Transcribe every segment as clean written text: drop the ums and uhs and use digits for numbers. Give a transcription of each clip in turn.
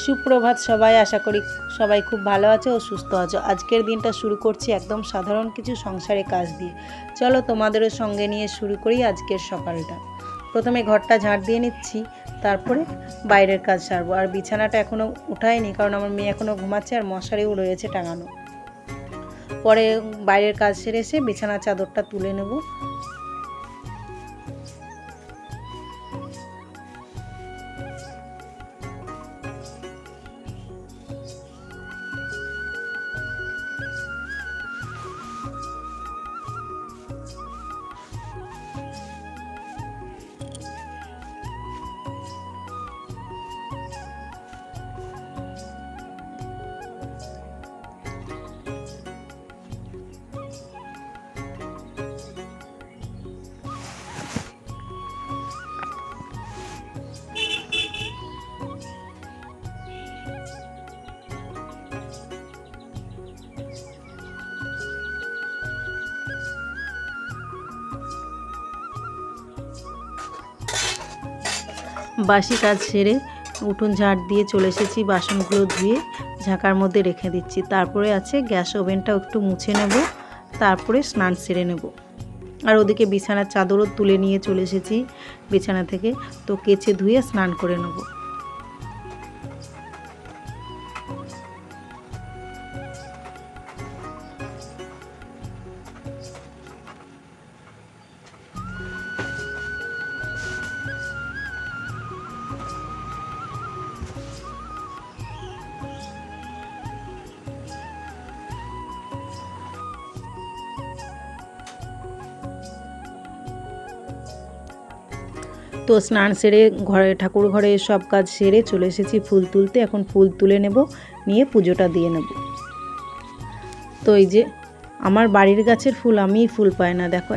সুপ্রভাত সবাই, আশা করি সবাই খুব ভালো আছো ও সুস্থ আছো। আজকের দিনটা শুরু করছি একদম সাধারণ কিছু সংসারে কাজ দিয়ে। চলো তোমাদেরও সঙ্গে নিয়ে শুরু করি আজকের সকালটা। প্রথমে ঘরটা ঝাড় দিয়ে নিচ্ছি, তারপরে বাইরের কাজ সারবো। আর বিছানাটা এখনও উঠাইনি, কারণ আমার মেয়ে এখনও ঘুমাচ্ছে আর মশারিও রয়েছে টাঙানো। পরে বাইরের কাজ সেরে এসে বিছানার চাদরটা তুলে নেব। বাসি কাজ সেরে উঠোন ঝাড় দিয়ে চলে এসেছি, বাসনগুলো ধুয়ে ঝাঁকার মধ্যে রেখে দিচ্ছি। তারপরে আছে গ্যাস ওভেনটাও একটু মুছে নেব, তারপরে স্নান সেরে নেব। আর ওদিকে বিছানার চাদরও তুলে নিয়ে চলে এসেছি বিছানা থেকে, তো কেচে ধুয়ে স্নান করে নেব। তো স্নান সেরে ঘরে ঠাকুর ঘরে সব কাজ সেরে চলে এসেছি ফুল তুলতে। এখন ফুল তুলে নেব, নিয়ে পুজোটা দিয়ে নেব। তো এই যে আমার বাড়ির গাছের ফুল, আমিই ফুল পাই না, দেখো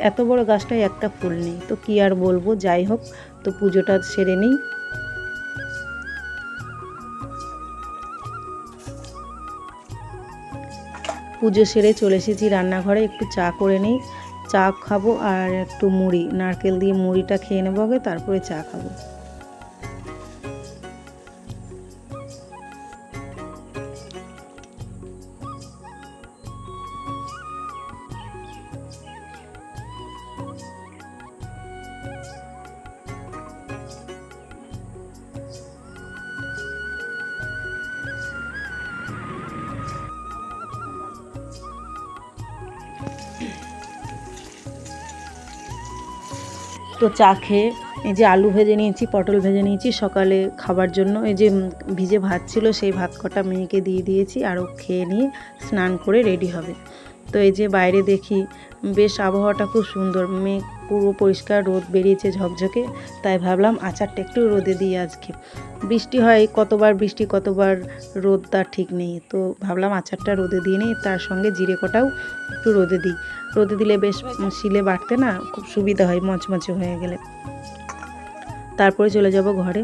এত বড় গাছটায় একটা ফুল নেই। তো কি আর বলবো, যাই হোক, তো পুজোটা সেরে নিই। পুজো সেরে চলে এসেছি রান্নাঘরে, একটু চা করে নিই। চা খাবো আর একটু মুড়ি, নারকেল দিয়ে মুড়িটা খেয়ে নেবো আগে, তারপরে চা খাবো। তো চা খেয়ে এই যে আলু ভেজে নিয়েছি, পটল ভেজে নিয়েছি সকালে খাবার জন্য। এই যে ভিজে ভাত ছিল, সেই ভাত কটা মেয়েকে দিয়ে দিয়েছি, আরও খেয়ে নিয়ে স্নান করে রেডি হবে। তো এই যে বাইরে দেখি বেশ আবহাওয়াটা খুব সুন্দর, মেঘ পুরো পরিষ্কার, রোদ বেরিয়েছে ঝকঝকে। তাই ভাবলাম আচারটা একটু রোদে দিই আজকে। বৃষ্টি হয়, কতবার বৃষ্টি কতবার রোদ, তার ঠিক নেই। তো ভাবলাম আচারটা রোদে দিয়ে নিই, তার সঙ্গে জিরে কটাও একটু রোদে দিই। রোদে দিলে বেশ শিলে বাটতে না খুব সুবিধা হয়, মচমচে হয়ে গেলে। তারপরে চলে যাব ঘরে।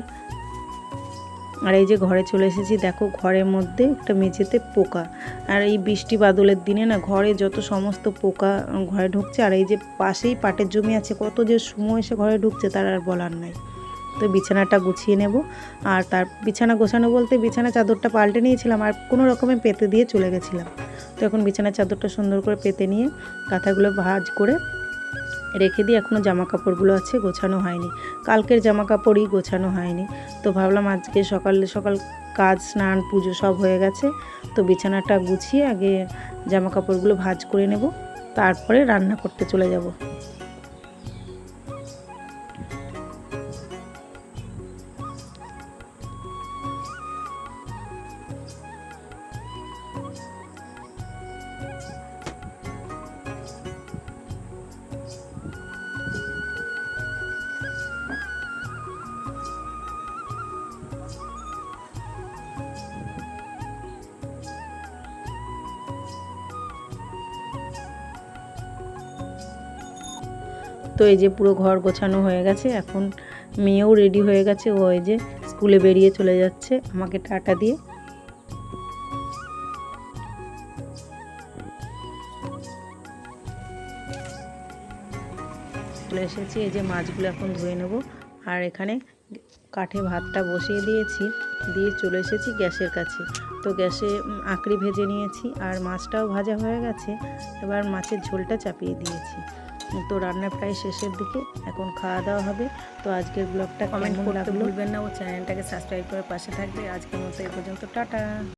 আর এই যে ঘরে চলে এসেছি, দেখো ঘরের মধ্যে একটা মেঝেতে পোকা। আর এই বৃষ্টি বাদলের দিনে না ঘরে যত সমস্ত পোকা ঘরে ঢুকছে। আর এই যে পাশেই পাটের জমি আছে, কত যে সময় এসে ঘরে ঢুকছে তার আর বলার নাই। তো বিছানাটা গুছিয়ে নেব। আর তার বিছানা গোছানো বলতে বিছানা চাদরটা পাল্টে নিয়েছিলাম আর কোনো রকমে পেতে দিয়ে চলে গেছিলাম। তো এখন বিছানার চাদরটা সুন্দর করে পেতে নিয়ে কাঁথাগুলো ভাঁজ করে রেখে দিই। এখনও জামা কাপড়গুলো আছে, গোছানো হয়নি, কালকের জামা কাপড়ই গোছানো হয়নি। তো ভাবলাম আজকে সকাল সকাল কাজ, স্নান, পুজো সব হয়ে গেছে, তো বিছানাটা গুছিয়ে আগে জামা কাপড়গুলো ভাঁজ করে নেব, তারপরে রান্না করতে চলে যাব। তো এই যে পুরো ঘর গোছানো হয়ে গেছে, এখন মেয়েও রেডি হয়ে গেছে, ও এই যে স্কুলে বেরিয়ে চলে যাচ্ছে আমাকে টাটা দিয়ে। চলে এসেছি, এই যে মাছগুলো এখন ধুয়ে নেব। আর এখানে কাঠে ভাতটা বসিয়ে দিয়েছি, দিয়ে চলে এসেছি গ্যাসের কাছে। তো গ্যাসে আঁকড়ি ভেজে নিয়েছি আর মাছটাও ভাজা হয়ে গেছে। এবার মাছের ঝোলটা চাপিয়ে দিয়েছি। তো রান্না প্রায় শেষের দিকে, এখন খাওয়া দাওয়া হবে। তো আজকের ব্লগটা কমেন্ট কেমন করতে লাগলো ভুলবেন না ও চ্যানেলটাকে সাবস্ক্রাইব করে পাশে থাকবে। আজকের মতো এই পর্যন্ত, টাটা।